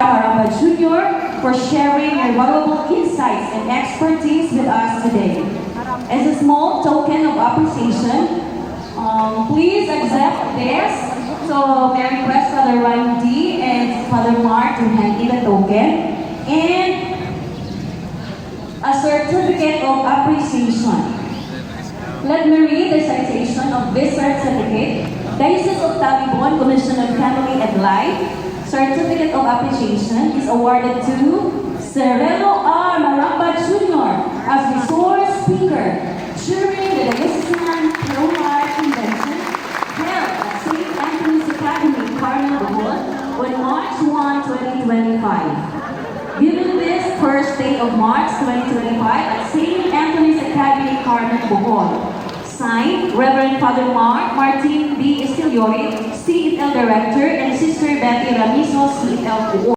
Aramba Jr. for sharing your valuable insights and expertise with us today. As a small token of appreciation, please accept this. So, may I request Father Randy and Father Mark to hand in the token and a certificate of appreciation. Let me read the citation of this certificate. Diocese of Tagibon Commission on Family and Life Certificate of Appreciation is awarded to Sereno R. Maramba Jr. as resource speaker during the Diocesan Pro-Life Convention held at St. Anthony's Academy, Cardinal Bohol on March 1, 2025. Given this first day of March 2025 at St. Anthony's Academy, Cardinal Bohol. Signed, Reverend Father Martin B. Estiliori, CFL Director, and Sister Betty Ramizo, CFL